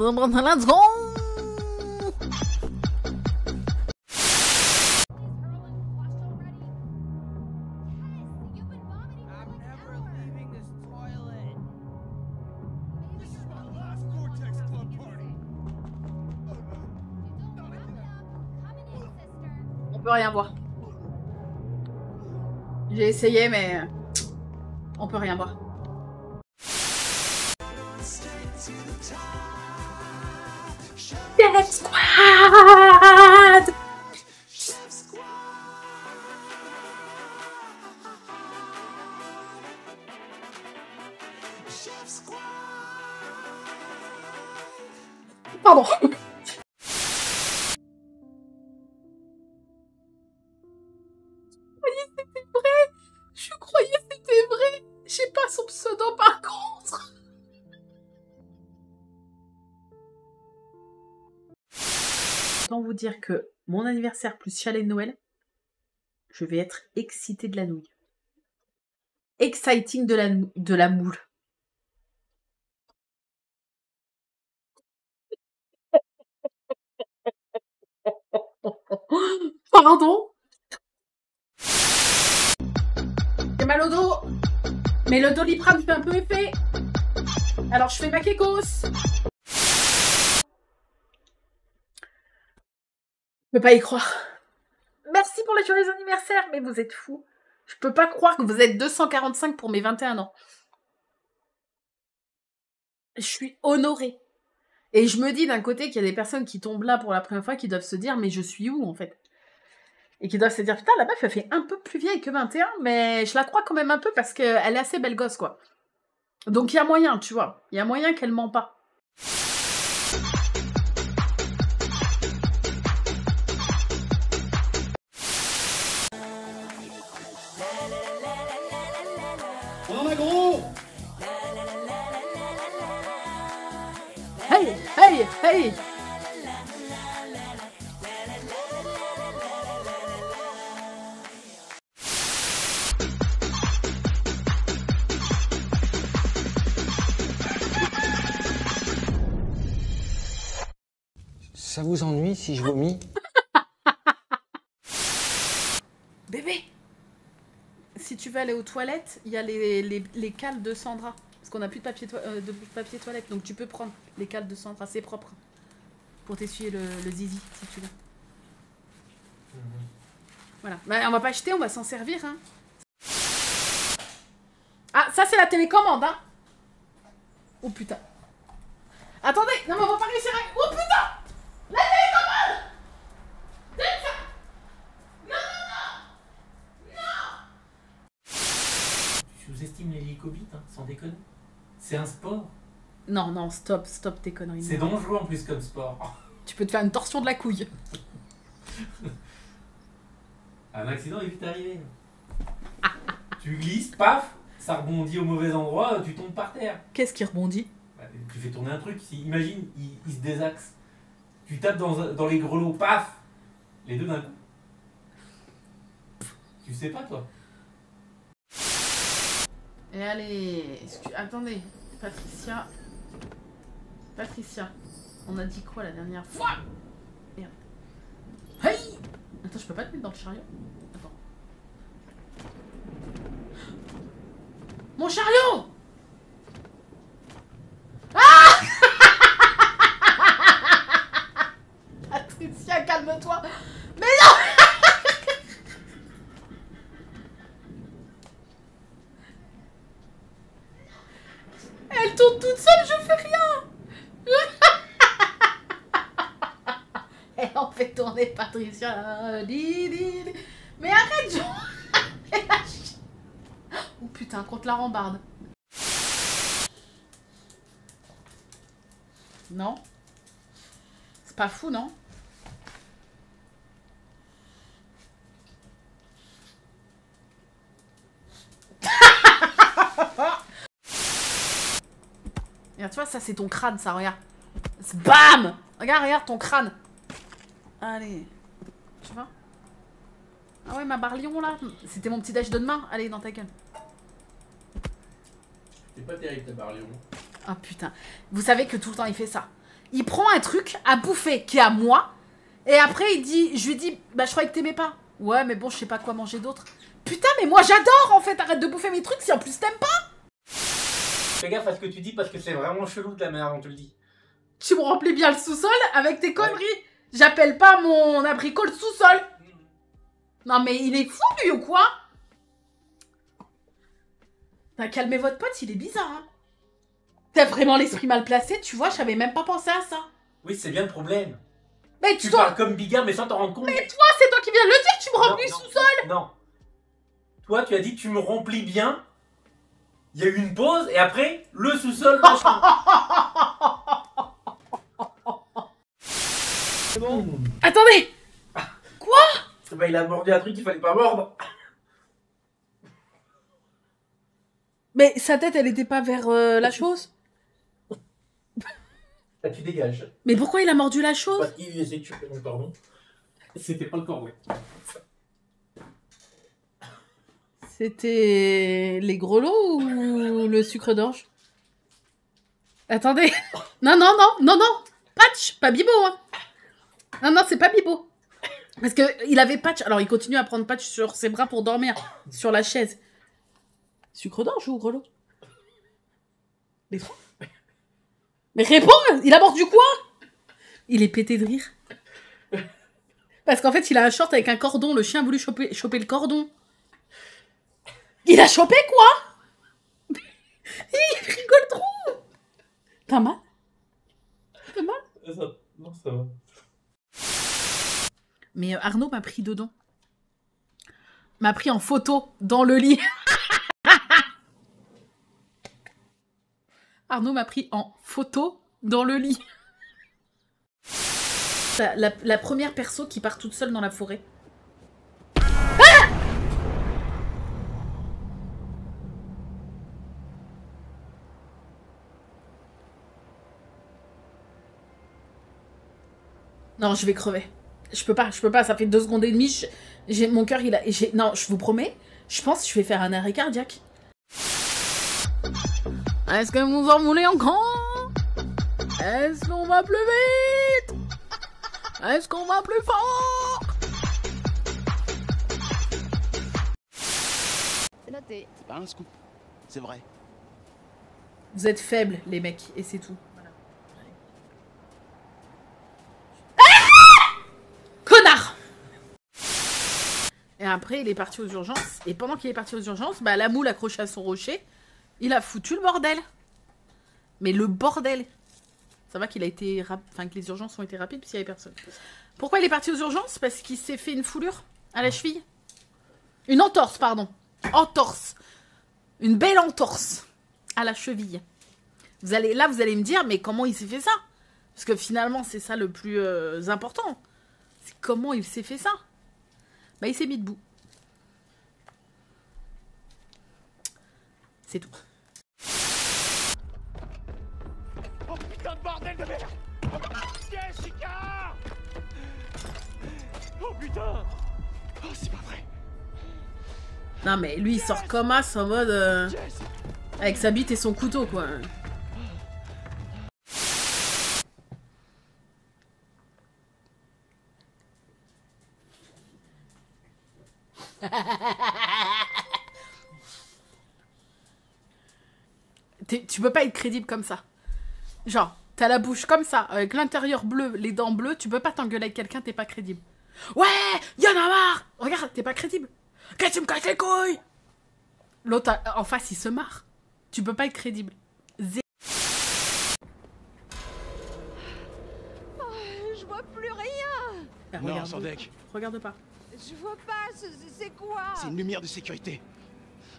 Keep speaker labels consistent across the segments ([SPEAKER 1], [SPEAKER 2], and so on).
[SPEAKER 1] Let's go. On peut rien voir. J'ai essayé, mais on peut rien voir. Chef Squad! Pardon. Je croyais que c'était vrai. J'ai pas son pseudo par contre. Autant vous dire que mon anniversaire plus chalet de Noël, je vais être excitée de la nouille. Exciting de la moule. Pardon? J'ai mal au dos. Mais le Doliprane fait un peu effet. Alors je fais ma kékos. Je peux pas y croire. Merci pour les joyeux anniversaires, mais vous êtes fous. Je peux pas croire que vous êtes 245 pour mes 21 ans. Je suis honorée. Et je me dis d'un côté qu'il y a des personnes qui tombent là pour la première fois qui doivent se dire mais je suis où en fait? Et qui doivent se dire putain la meuf elle fait un peu plus vieille que 21 mais je la crois quand même un peu parce qu'elle est assez belle gosse quoi. Donc il y a moyen tu vois. Il y a moyen qu'elle ment pas.
[SPEAKER 2] On a gros!
[SPEAKER 1] Hey, hey, hey!
[SPEAKER 2] Ça vous ennuie si je vomis?
[SPEAKER 1] Bébé! Si tu veux aller aux toilettes, il y a les cales de Sandra. Parce qu'on n'a plus de papier toilette. Donc tu peux prendre les cales de Sandra, c'est propre. Pour t'essuyer le zizi, si tu veux. Voilà. Bah, on va pas acheter, on va s'en servir. Hein. Ah, ça c'est la télécommande, hein. Oh putain. Attendez, non mais on va pas réussir à... Oh putain! La télécommande! Donne ça! Non!
[SPEAKER 3] Tu sous-estimes l'hélicobite, hein, sans déconner. C'est un sport.
[SPEAKER 1] Non, non, stop tes conneries.
[SPEAKER 3] C'est dangereux en plus comme sport.
[SPEAKER 1] Tu peux te faire une torsion de la couille.
[SPEAKER 3] Un accident est vite arrivé. Tu glisses, paf, ça rebondit au mauvais endroit, tu tombes par terre.
[SPEAKER 1] Qu'est-ce qui rebondit?
[SPEAKER 3] Bah, tu fais tourner un truc, imagine, il se désaxe. Tu tapes dans les grelots, paf, les deux d'un coup. Tu sais pas toi.
[SPEAKER 1] Et allez, attendez, Patricia, on a dit quoi la dernière fois? Merde. Hey! Attends, je peux pas te mettre dans le chariot? Attends. Mon chariot! Ah! Patricia, calme-toi! Mais non! Elle tourne toute seule, je fais rien! Et on fait tourner Patricia. Mais arrête, Jean. Oh putain, contre la rambarde. Non? C'est pas fou, non? Regarde, tu vois, ça c'est ton crâne, ça, regarde. Bam! Regarde ton crâne. Allez. Tu vois? Ah ouais, ma barlion, là. C'était mon petit déj de demain. Allez, dans ta gueule.
[SPEAKER 3] C'est pas terrible ta barlion.
[SPEAKER 1] Ah putain. Vous savez que tout le temps, il fait ça. il prend un truc à bouffer qui est à moi. Et après, je lui dis, bah, je croyais que t'aimais pas. Ouais, mais bon, je sais pas quoi manger d'autre. Putain, mais moi, j'adore, en fait. Arrête de bouffer mes trucs si en plus t'aimes pas.
[SPEAKER 3] Fais gaffe à ce que tu dis parce que c'est vraiment chelou de la manière dont tu le dis.
[SPEAKER 1] Tu me remplis bien le sous-sol avec tes conneries. J'appelle pas mon abricot le sous-sol. Non, mais il est fou, lui, ou quoi? Bah, calmez votre pote, il est bizarre, hein. T'as vraiment l'esprit mal placé, tu vois, j'avais même pas pensé à ça.
[SPEAKER 3] Oui, c'est bien le problème.
[SPEAKER 1] Mais
[SPEAKER 3] Tu parles comme Bigard mais sans t'en rendre compte.
[SPEAKER 1] Mais toi, c'est toi qui viens de le dire, tu me remplis le sous-sol.
[SPEAKER 3] Non. Toi, tu as dit tu me remplis bien. Il y a eu une pause et après, le sous-sol machin. C'est bon.
[SPEAKER 1] Attendez. Quoi?
[SPEAKER 3] Bah, il a mordu un truc qu'il fallait pas mordre.
[SPEAKER 1] Mais sa tête, elle était pas vers la chose?
[SPEAKER 3] Là, tu dégages.
[SPEAKER 1] Mais pourquoi il a mordu la chose?
[SPEAKER 3] Parce qu'il essaie de choper mon cordon. C'était pas le cordon.
[SPEAKER 1] C'était les grelots ou le sucre d'orge? Attendez. Non, non, non, non, non. Patch, pas Bibo, hein. Non, non, c'est pas Bibo. Parce que il avait Patch. Alors, il continue à prendre Patch sur ses bras pour dormir. Sur la chaise. Sucre d'orge ou grelot? Les trois. Mais réponds! Il a mordu quoi? Il est pété de rire. Parce qu'en fait, il a un short avec un cordon. Le chien a voulu choper le cordon. Il a chopé quoi? Il rigole trop. T'as mal? T'as mal?
[SPEAKER 3] Non, ça va.
[SPEAKER 1] Mais Arnaud m'a pris dedans. M'a pris en photo dans le lit. Arnaud m'a pris en photo dans le lit. La première perso qui part toute seule dans la forêt. Ah! Non, je vais crever. Je peux pas, ça fait 2 secondes et demie. Mon cœur, il a... Non, je vous promets, je pense que je vais faire un arrêt cardiaque. Est-ce que vous en voulez encore? Est-ce qu'on va plus vite? Est-ce qu'on va plus fort?
[SPEAKER 4] C'est noté.
[SPEAKER 5] C'est pas un scoop, c'est vrai.
[SPEAKER 1] Vous êtes faibles, les mecs, et c'est tout. Voilà. Connard! Et après, il est parti aux urgences. Et pendant qu'il est parti aux urgences, bah, la moule accrochée à son rocher, il a foutu le bordel. Mais le bordel. Ça va qu'il a été... Enfin, que les urgences ont été rapides parce qu'il n'y avait personne. Pourquoi il est parti aux urgences? Parce qu'il s'est fait une foulure à la cheville. Une entorse, pardon. Entorse. Une belle entorse à la cheville. Vous allez me dire, mais comment il s'est fait ça? Parce que finalement, c'est ça le plus important. C'est comment il s'est fait ça? Bah, il s'est mis debout. C'est tout.
[SPEAKER 5] Oh putain de bordel de merde! Jessica! Oh putain! Oh, c'est pas vrai!
[SPEAKER 1] Non, mais lui, il sort comme as en mode... avec sa bite et son couteau, quoi. Tu peux pas être crédible comme ça. Genre, t'as la bouche comme ça, avec l'intérieur bleu, les dents bleues, tu peux pas t'engueuler avec quelqu'un, t'es pas crédible. Ouais, y'en a marre. Regarde, t'es pas crédible. Que tu me casses les couilles. L'autre en face, il se marre. Tu peux pas être crédible.
[SPEAKER 4] Oh, je vois plus rien.
[SPEAKER 1] Ah,
[SPEAKER 5] Non,
[SPEAKER 1] regarde,
[SPEAKER 5] Sandek.
[SPEAKER 1] regarde pas.
[SPEAKER 4] Je vois pas, c'est quoi?
[SPEAKER 5] C'est une lumière de sécurité.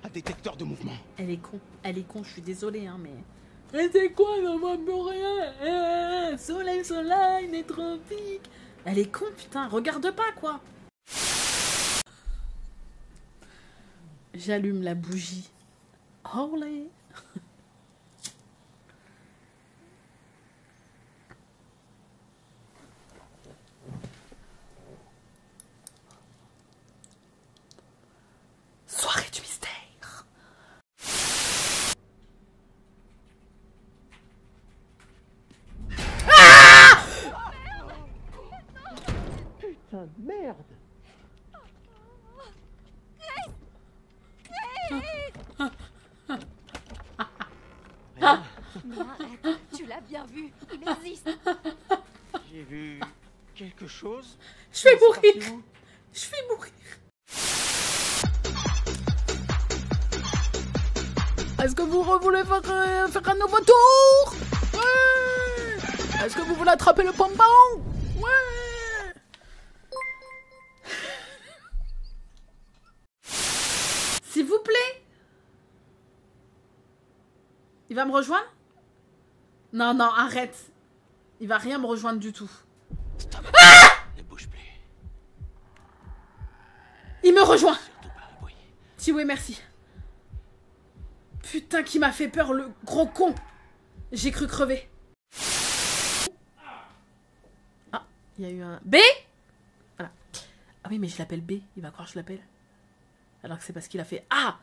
[SPEAKER 5] Un détecteur de mouvement.
[SPEAKER 1] Elle est con, je suis désolée, hein, mais... Mais c'est quoi, on voit plus rien. Soleil, soleil, les tropiques. Elle est con, putain, regarde pas, quoi. J'allume la bougie. Olé. Soirée du mystère. Ah!
[SPEAKER 5] putain de merde.
[SPEAKER 4] Non, attends, tu l'as bien vu. Il existe.
[SPEAKER 5] J'ai vu quelque chose.
[SPEAKER 1] Je vais
[SPEAKER 5] C'est
[SPEAKER 1] mourir.
[SPEAKER 5] parti où?
[SPEAKER 1] Je vais mourir. Est-ce que vous voulez faire un nouveau tour? Ouais. Est-ce que vous voulez attraper le pompon? Ouais. S'il vous plaît. Il va me rejoindre? Non, non, arrête. Il va rien me rejoindre du tout.
[SPEAKER 5] Ne bouge plus.
[SPEAKER 1] Il me rejoint.
[SPEAKER 5] Surtout pas un bruit.
[SPEAKER 1] Si oui, merci. Putain, qui m'a fait peur, le gros con. J'ai cru crever. Ah, il y a eu un... B. Voilà. Ah oui, mais je l'appelle B. Il va croire que je l'appelle. Alors que c'est parce qu'il a fait A.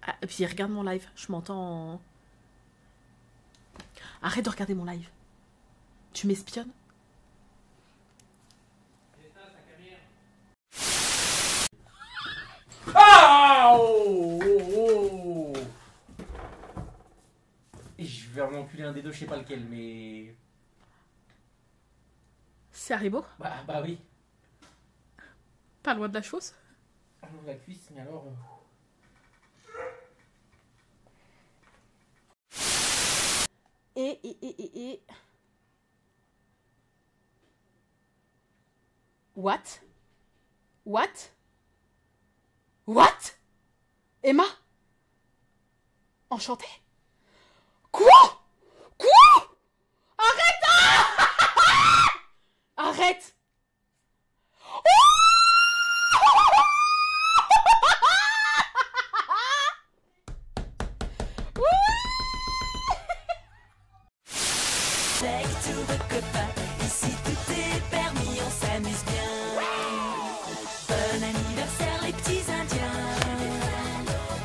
[SPEAKER 1] Ah, et puis regarde mon live. Je m'entends en... Arrête de regarder mon live. Tu m'espionnes?
[SPEAKER 3] Ah oh, oh, oh. Et je vais m'enculer un des deux, je sais pas lequel, mais...
[SPEAKER 1] C'est Haribo?
[SPEAKER 3] Bah oui.
[SPEAKER 1] Pas loin de la chose.
[SPEAKER 3] La cuisse, mais alors...
[SPEAKER 1] Et... What? What? What? Emma? Enchantée? Quoi? Quoi? Arrête! Arrête!
[SPEAKER 6] Avec tous vos copains, ici tout est permis, on s'amuse bien. Bon anniversaire les petits indiens.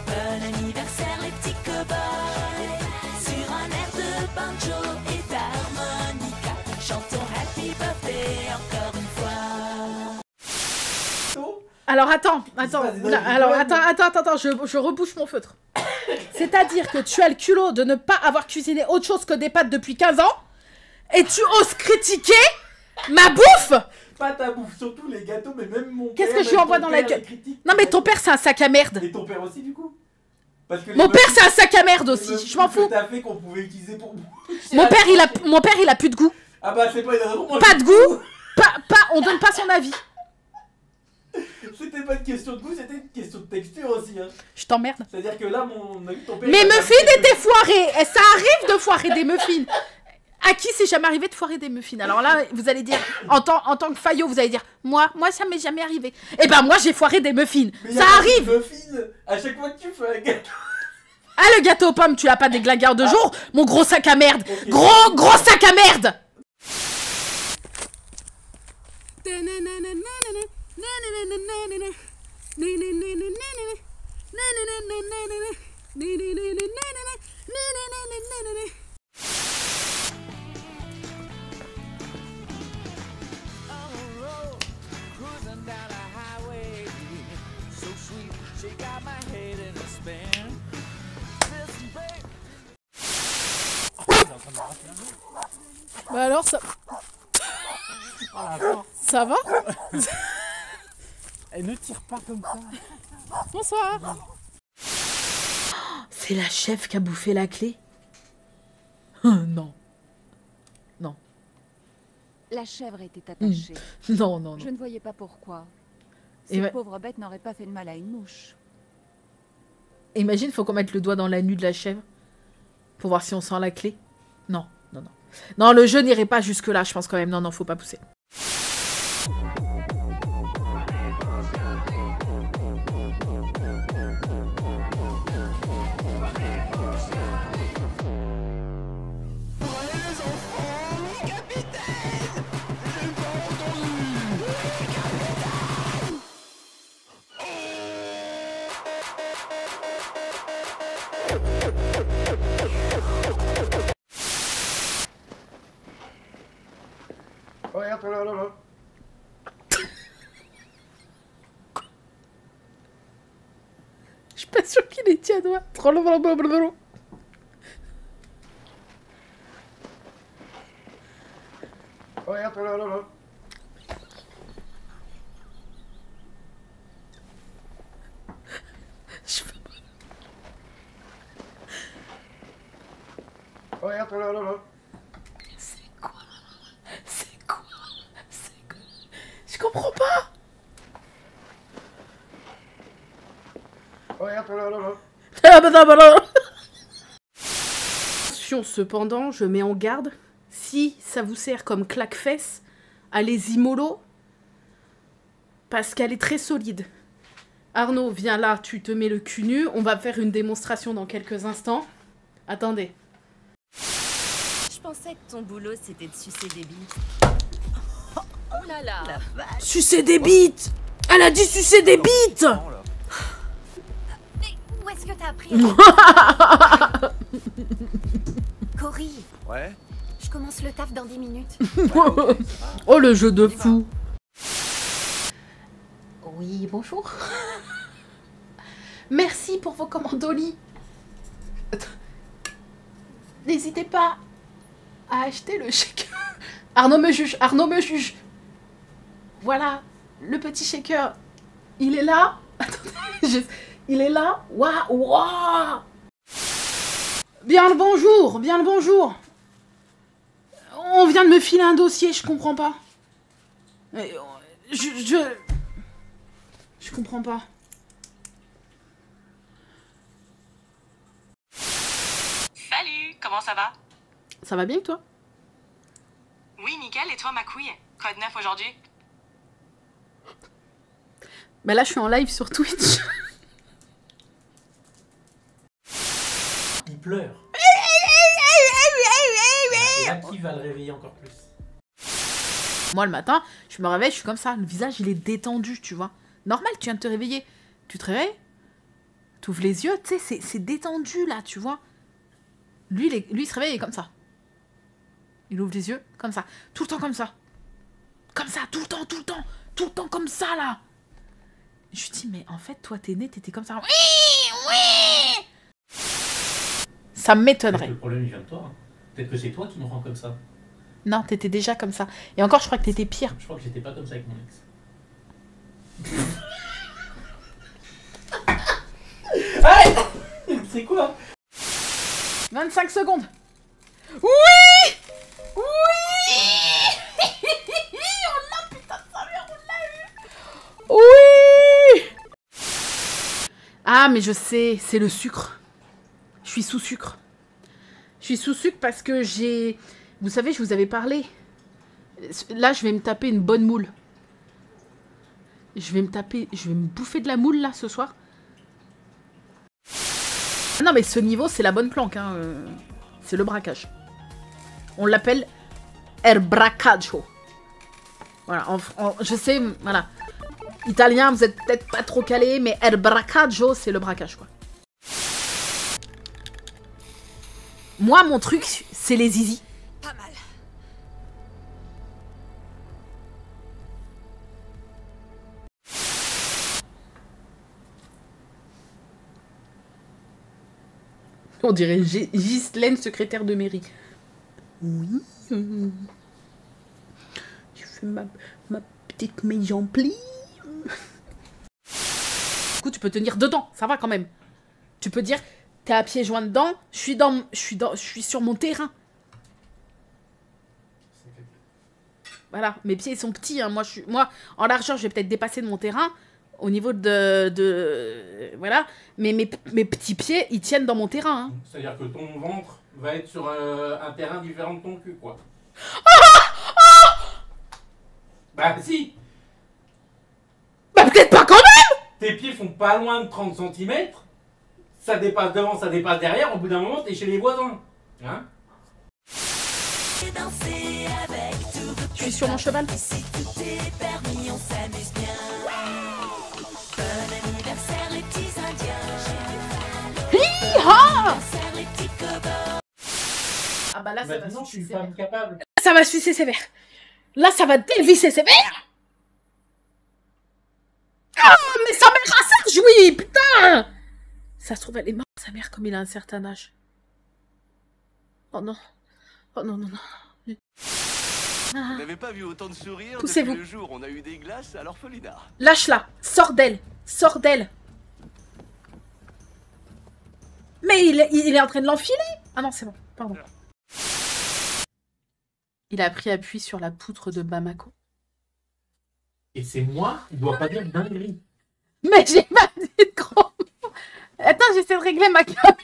[SPEAKER 6] Bon anniversaire les petits cow-boys. Sur un air de banjo et d'harmonica, chantons Happy Birthday encore une fois.
[SPEAKER 1] Alors attends, je rebouche mon feutre. C'est-à-dire que tu as le culot de ne pas avoir cuisiné autre chose que des pâtes depuis 15 ans et tu oses critiquer ma bouffe.
[SPEAKER 3] Pas ta bouffe, surtout les gâteaux, mais même mon
[SPEAKER 1] Qu'est-ce
[SPEAKER 3] père,
[SPEAKER 1] que je lui
[SPEAKER 3] même
[SPEAKER 1] envoie
[SPEAKER 3] ton
[SPEAKER 1] dans la
[SPEAKER 3] père
[SPEAKER 1] gueule?
[SPEAKER 3] les critique.
[SPEAKER 1] Non mais ton père c'est un sac à merde.
[SPEAKER 3] Et ton père aussi du coup. Parce que les
[SPEAKER 1] Mon père
[SPEAKER 3] meufs-
[SPEAKER 1] c'est un sac à merde
[SPEAKER 3] les
[SPEAKER 1] aussi,
[SPEAKER 3] meufs
[SPEAKER 1] je m'en
[SPEAKER 3] que
[SPEAKER 1] fous.
[SPEAKER 3] t'as fait qu'on pouvait utiliser pour...
[SPEAKER 1] Mon père il a plus de goût.
[SPEAKER 3] Ah bah c'est pas une raison. moi,
[SPEAKER 1] Pas
[SPEAKER 3] j'ai
[SPEAKER 1] de goût. On donne pas son avis.
[SPEAKER 3] C'était pas une question de goût, c'était une question de texture aussi. Hein.
[SPEAKER 1] Je t'emmerde.
[SPEAKER 3] C'est-à-dire que là, ton père...
[SPEAKER 1] Mes
[SPEAKER 3] il a
[SPEAKER 1] muffins
[SPEAKER 3] fait que-
[SPEAKER 1] étaient foirés. Et ça arrive de foirer des muffins. À qui c'est jamais arrivé de foirer des muffins? Alors là, vous allez dire, en tant que Fayot, vous allez dire, moi ça m'est jamais arrivé. Eh ben moi j'ai foiré des muffins.
[SPEAKER 3] Mais
[SPEAKER 1] Ça
[SPEAKER 3] y a
[SPEAKER 1] arrive.
[SPEAKER 3] des muffins, à chaque fois que tu fais un gâteau.
[SPEAKER 1] Ah le gâteau aux pommes, tu l'as pas déglingué de jour, mon gros sac à merde.
[SPEAKER 3] Ok.
[SPEAKER 1] Gros sac à merde. Bah alors ça... Ça va?
[SPEAKER 2] Elle ne tire pas comme ça.
[SPEAKER 1] Bonsoir. C'est la chef qui a bouffé la clé? Non. Non.
[SPEAKER 4] La chèvre était attachée.
[SPEAKER 1] Non.
[SPEAKER 4] Je ne voyais pas pourquoi.
[SPEAKER 1] Et
[SPEAKER 4] Cette
[SPEAKER 1] ouais.
[SPEAKER 4] pauvre bête n'aurait pas fait de mal à une mouche.
[SPEAKER 1] Imagine, faut qu'on mette le doigt dans la nuit de la chèvre pour voir si on sent la clé. Non. Non, le jeu n'irait pas jusque là, je pense quand même. Non, faut pas pousser. Je suis pas sûre qu'il ait dit à doigt. Je peux pas. C'est quoi? C'est quoi? C'est quoi? Je comprends pas. Attention, cependant, je mets en garde. Si ça vous sert comme claque-fesse, allez-y mollo. Parce qu'elle est très solide. Arnaud, viens là, tu te mets le cul nu. On va faire une démonstration dans quelques instants. Attendez.
[SPEAKER 4] Je pensais que ton boulot c'était de sucer des bites. Oh là là.
[SPEAKER 1] Sucer des bites! Elle a dit sucer des bites!
[SPEAKER 4] Mais où est-ce que t'as appris Cory,
[SPEAKER 5] Ouais.
[SPEAKER 4] je commence le taf dans 10 minutes.
[SPEAKER 1] Oh, le jeu de fou! Oui, bonjour. Merci pour vos commandes au lit. N'hésitez pas à acheter le shaker. Arnaud me juge, Arnaud me juge. Voilà, le petit shaker. Il est là. Attendez, il est là. Waouh, waouh. Bien le bonjour, bien le bonjour. On vient de me filer un dossier, je comprends pas. Je comprends pas.
[SPEAKER 7] Salut, comment ça va?
[SPEAKER 1] Ça va bien, toi?
[SPEAKER 7] Oui, nickel, et toi, ma couille? Code 9 aujourd'hui?
[SPEAKER 1] Bah là, je suis en live sur Twitch.
[SPEAKER 3] Il pleure. Et là, qui va le réveiller encore plus?
[SPEAKER 1] Moi, le matin, je me réveille, je suis comme ça. Le visage, il est détendu, tu vois. Normal, tu viens de te réveiller. Tu te réveilles, tu ouvres les yeux, tu sais, c'est détendu, là, tu vois. Lui, il se réveille, il est comme ça. Il ouvre les yeux, comme ça. Tout le temps comme ça. Comme ça, tout le temps, tout le temps. Tout le temps comme ça, là. Je lui dis, mais en fait, toi, t'es né, t'étais comme ça. Oui, oui. Ça m'étonnerait.
[SPEAKER 3] Le problème, il vient de toi. Hein. Peut-être que c'est toi qui me rend comme ça.
[SPEAKER 1] Non, t'étais déjà comme ça. Et encore, je crois que t'étais pire.
[SPEAKER 3] Je crois que j'étais pas comme ça avec mon ex. Arrête. C'est quoi?
[SPEAKER 1] 25 secondes. Oui. Oui. On l'a, putain de sa mère, on l'a eu. Oui. Ah, mais je sais, c'est le sucre. Je suis sous sucre. Je suis sous sucre parce que j'ai... Vous savez, je vous avais parlé. Là, je vais me taper une bonne moule. Je vais me bouffer de la moule, là, ce soir. Non, mais ce niveau, c'est la bonne planque, hein. C'est le braquage. On l'appelle el bracaggio. Voilà, je sais, voilà. Italien, vous êtes peut-être pas trop calé, mais el bracaggio, c'est le braquage, quoi. Moi, mon truc, c'est les zizi.
[SPEAKER 4] Pas mal.
[SPEAKER 1] On dirait Ghislaine, secrétaire de mairie. Oui. Je fais ma petite maison plie. Du coup, tu peux tenir dedans, ça va quand même. Tu peux dire, t'es à pieds joints dedans, je suis sur mon terrain. Voilà, mes pieds sont petits, hein. Moi, en largeur, je vais peut-être dépasser de mon terrain. Au niveau voilà. Mais mes petits pieds, ils tiennent dans mon terrain. Hein.
[SPEAKER 3] C'est-à-dire que ton ventre va être sur un terrain différent de ton cul, quoi. Bah si.
[SPEAKER 1] Bah peut-être pas quand même.
[SPEAKER 3] Tes pieds font pas loin de 30 cm. Ça dépasse devant, ça dépasse derrière. Au bout d'un moment, t'es chez les voisins. Hein?
[SPEAKER 1] Je suis sur mon cheval.
[SPEAKER 6] Ici tout est permis, on s'amuse bien. Bon anniversaire les petits indiens.
[SPEAKER 1] Hi-ha.
[SPEAKER 6] Anniversaire les petits cow-boys.
[SPEAKER 1] Ah bah là, ça va
[SPEAKER 3] Maintenant, je suis
[SPEAKER 1] sucer
[SPEAKER 3] pas
[SPEAKER 1] sévère.
[SPEAKER 3] capable.
[SPEAKER 1] Ça va sucer sévère. Là, ça va dévisser sévère. Ah, mais sa mère a Serge, oui, putain. Ça se trouve, elle est morte, sa mère, comme il a un certain âge. Oh non. Oh non, non, non.
[SPEAKER 8] Vous n'avez pas vu autant de sourires depuis
[SPEAKER 1] Poussez-vous.
[SPEAKER 8] le jour où on a eu des glaces à l'orphelinat.
[SPEAKER 1] Lâche-la. Sors d'elle. Sors d'elle. Mais il est en train de l'enfiler. Ah non, c'est bon. Pardon. Il a pris appui sur la poutre de Bamako.
[SPEAKER 3] Et c'est moi qui dois pas dire dinguerie.
[SPEAKER 1] Mais j'ai pas dit de gros mots. Attends, j'essaie de régler ma caméra.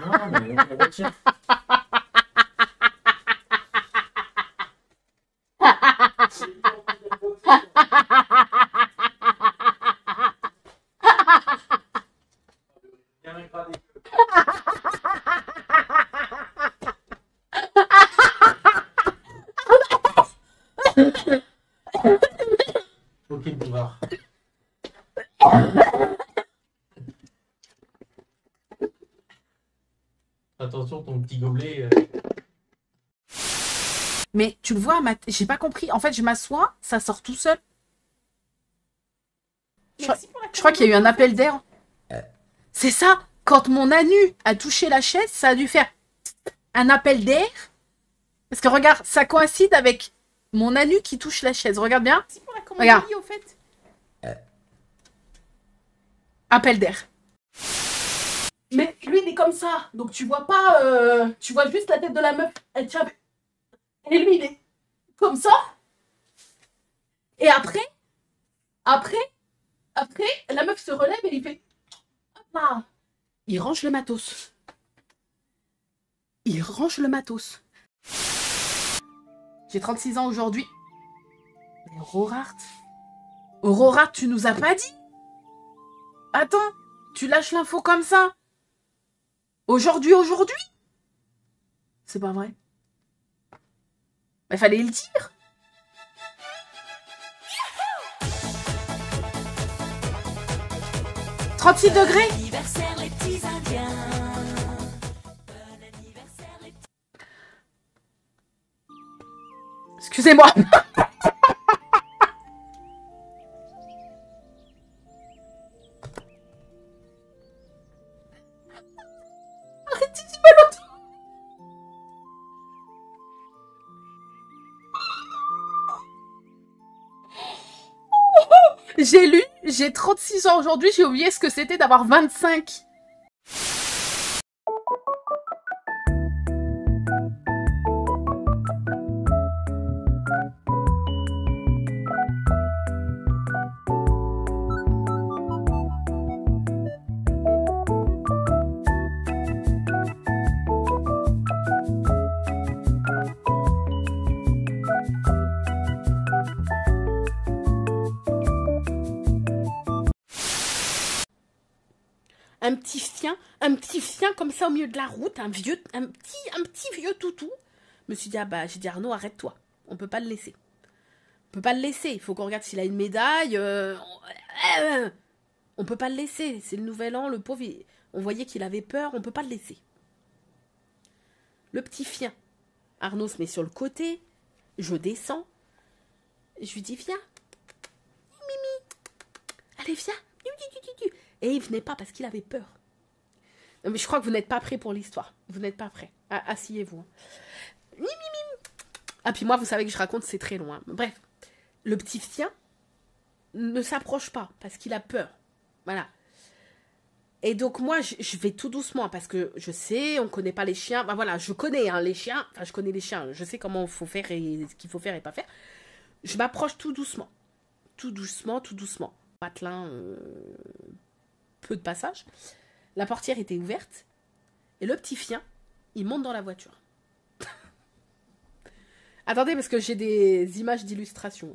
[SPEAKER 3] Non, mais on retient. Ok, boulevard. Attention, ton petit gobelet.
[SPEAKER 1] Mais tu le vois, j'ai pas compris. En fait, je m'assois, ça sort tout seul. Je crois qu'il y a eu un appel d'air. C'est ça. Quand mon anu a touché la chaise, ça a dû faire un appel d'air. Parce que regarde, ça coïncide avec mon anu qui touche la chaise. Regarde bien. Regarde.
[SPEAKER 9] Au fait.
[SPEAKER 1] Appel d'air.
[SPEAKER 9] Mais lui, il est comme ça. Donc tu vois pas. Tu vois juste la tête de la meuf. Elle tient. Et lui, il est comme ça. Et après, la meuf se relève et il fait. Hop là. Il range le matos. Il range le matos.
[SPEAKER 1] J'ai 36 ans aujourd'hui. Mais Aurora, tu nous as pas dit? Attends, tu lâches l'info comme ça? Aujourd'hui? C'est pas vrai. Mais fallait le dire. « 36 degrés »
[SPEAKER 6] Anniversaire les petits Indiens. Bon anniversaire les petits...
[SPEAKER 1] Excusez-moi. Arrêtez d'y baloter. J'ai lu, j'ai 36 ans aujourd'hui, j'ai oublié ce que c'était d'avoir 25.
[SPEAKER 9] Un petit chien comme ça au milieu de la route, un petit vieux toutou. Je me suis dit, ah bah, j'ai dit Arnaud, arrête-toi. On peut pas le laisser. On peut pas le laisser. Il faut qu'on regarde s'il a une médaille. On peut pas le laisser. C'est le nouvel an, le pauvre. On voyait qu'il avait peur. On peut pas le laisser. Le petit chien. Arnaud se met sur le côté. Je descends. Je lui dis, viens. Mimi. Allez, viens. Et il venait pas parce qu'il avait peur. Non, mais je crois que vous n'êtes pas prêts pour l'histoire. Vous n'êtes pas prêts. Asseyez-vous. Ah, puis moi, vous savez que je raconte, c'est très loin. Bref. Le petit chien ne s'approche pas parce qu'il a peur. Voilà. Et donc, moi, je vais tout doucement parce que je sais, on ne connaît pas les chiens. Ben voilà, je connais les chiens. Enfin, je connais les chiens. Je sais comment il faut faire et ce qu'il faut faire et pas faire. Je m'approche tout doucement. Tout doucement. Patelin, peu de passage. La portière était ouverte. Et le petit chien, il monte dans la voiture. Attendez, parce que j'ai des images d'illustration.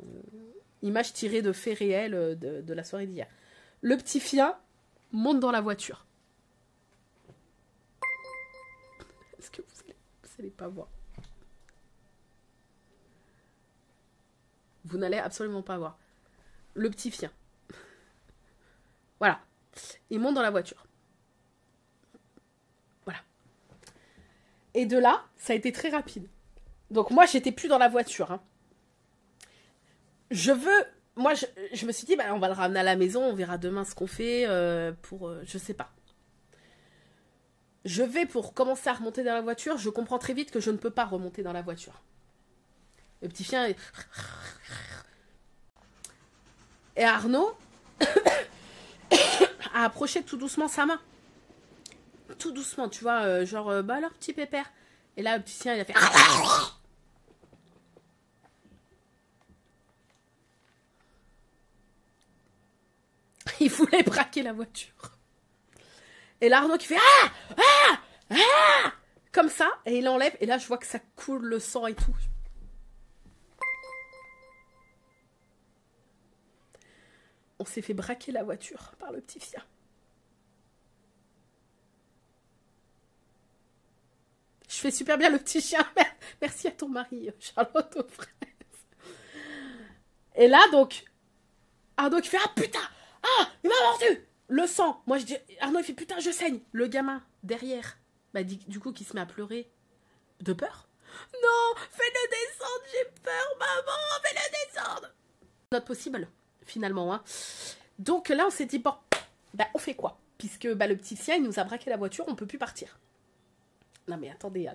[SPEAKER 9] Images tirées de faits réels de la soirée d'hier. Le petit chien monte dans la voiture. Est-ce que vous allez pas voir? Vous n'allez absolument pas voir. Le petit chien. Voilà. Il monte dans la voiture. Voilà. Et de là, ça a été très rapide. Donc moi, j'étais plus dans la voiture. Hein. je veux... Moi, je me suis dit, bah, on va le ramener à la maison, on verra demain ce qu'on fait je sais pas. Je vais pour commencer à remonter dans la voiture, je comprends très vite que je ne peux pas remonter dans la voiture. Le petit chien... Et Arnaud a approché tout doucement sa main. Tout doucement, tu vois, bah alors petit pépère. Et là, le petit chien, il a fait... Il voulait braquer la voiture. Et là, Arnaud qui fait comme ça, et il enlève, et là, je vois que ça coule le sang et tout. On s'est fait braquer la voiture par le petit chien. Je fais super bien le petit chien. Merci à ton mari, Charlotte aux fraises. Et là, donc, Arnaud qui fait putain, il m'a mordu. Le sang. Moi, je dis, Arnaud, il fait putain, je saigne. Le gamin, derrière, bah, du coup, qui se met à pleurer de peur. Non, fais-le descendre, j'ai peur, maman, fais-le descendre. Not possible, finalement. Hein. Donc là, on s'est dit, bon, bah, on fait quoi? Puisque bah, le petit chien, il nous a braqué la voiture, on peut plus partir. Non, mais attendez.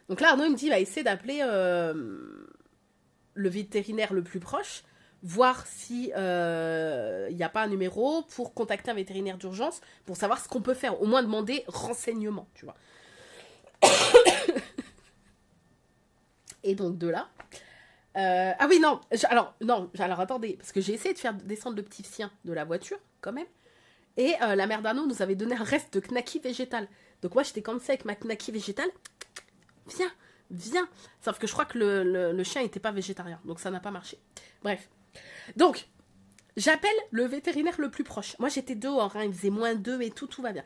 [SPEAKER 9] Donc là, Arnaud, il me dit, il va essayer d'appeler le vétérinaire le plus proche, voir si y a pas un numéro pour contacter un vétérinaire d'urgence pour savoir ce qu'on peut faire, au moins demander renseignement, tu vois. Et donc de là, ah oui non, alors attendez, parce que j'ai essayé de faire descendre le petit chien de la voiture quand même, et la mère d'Arnaud nous avait donné un reste de knacky végétal. Donc moi j'étais comme ça avec ma knacky végétale, viens. Sauf que je crois que le chien n'était pas végétarien, donc ça n'a pas marché. Bref. Donc, j'appelle le vétérinaire le plus proche. Moi, j'étais dehors, hein, il faisait -2 et tout va bien.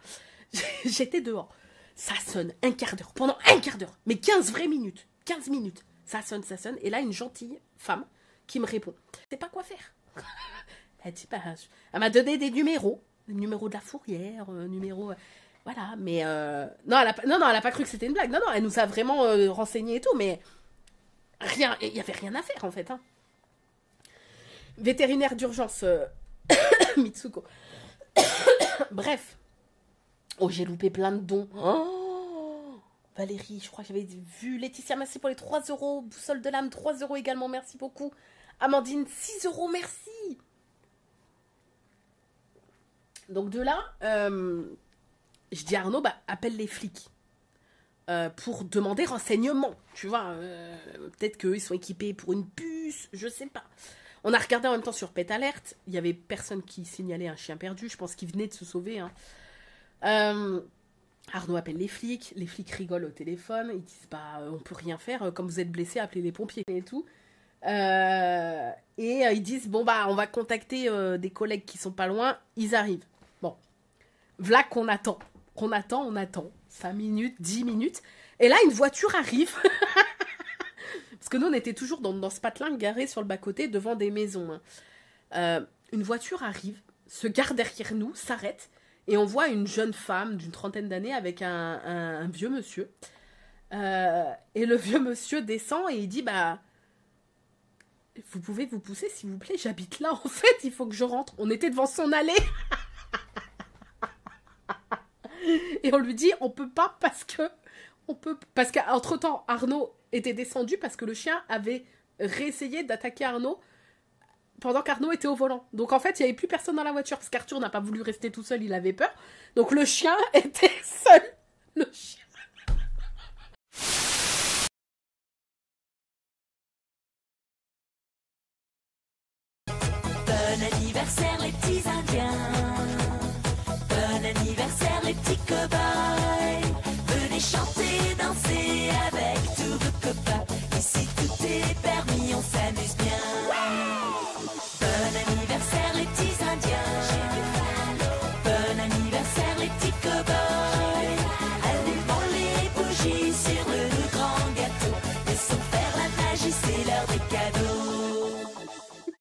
[SPEAKER 9] J'étais dehors. Ça sonne un quart d'heure, pendant un quart d'heure, mais 15 vraies minutes. 15 minutes. Ça sonne. Et là, une gentille femme qui me répond. Je sais pas quoi faire. Elle dit, elle m'a donné des numéros. Le numéro de la fourrière, numéro... Voilà, mais... Non, elle a pas cru que c'était une blague. Non, elle nous a vraiment renseigné et tout, mais... Rien, il y avait rien à faire, en fait, hein. Vétérinaire d'urgence, Mitsuko. Bref. Oh, j'ai loupé plein de dons. Oh, Valérie, je crois que j'avais vu. Laetitia, merci pour les 3 €. Boussole de l'âme, 3 € également, merci beaucoup. Amandine, 6 €, merci. Donc de là, je dis à Arnaud, bah, appelle les flics. Pour demander renseignement. Tu vois, peut-être qu'eux, ils sont équipés pour une puce, je sais pas. On a regardé en même temps sur Pet Alert. Il y avait personne qui signalait un chien perdu. Je pense qu'il venait de se sauver. Hein. Arnaud appelle les flics. Les flics rigolent au téléphone. Ils disent, bah, on peut rien faire. Comme vous êtes blessé, appelez les pompiers et tout. Ils disent, bon, bah, on va contacter des collègues qui sont pas loin. Ils arrivent. Bon. Voilà qu'on attend. On attend. 5 minutes, 10 minutes. Et là, une voiture arrive. Parce que nous, on était toujours dans ce patelin garé sur le bas-côté devant des maisons. Hein. Une voiture arrive, se gare derrière nous, s'arrête, et on voit une jeune femme d'une 30aine d'années avec un vieux monsieur. Et le vieux monsieur descend et il dit, bah, vous pouvez vous pousser, s'il vous plaît, j'habite là, en fait, il faut que je rentre. On était devant son allée. Et on lui dit, on peut pas parce qu'entre-temps, Arnaud était descendu parce que le chien avait réessayé d'attaquer Arnaud pendant qu'Arnaud était au volant. Donc en fait, il n'y avait plus personne dans la voiture parce qu'Arthur n'a pas voulu rester tout seul, il avait peur. Donc le chien était seul. Le chien.
[SPEAKER 6] Bon anniversaire les petits Indiens.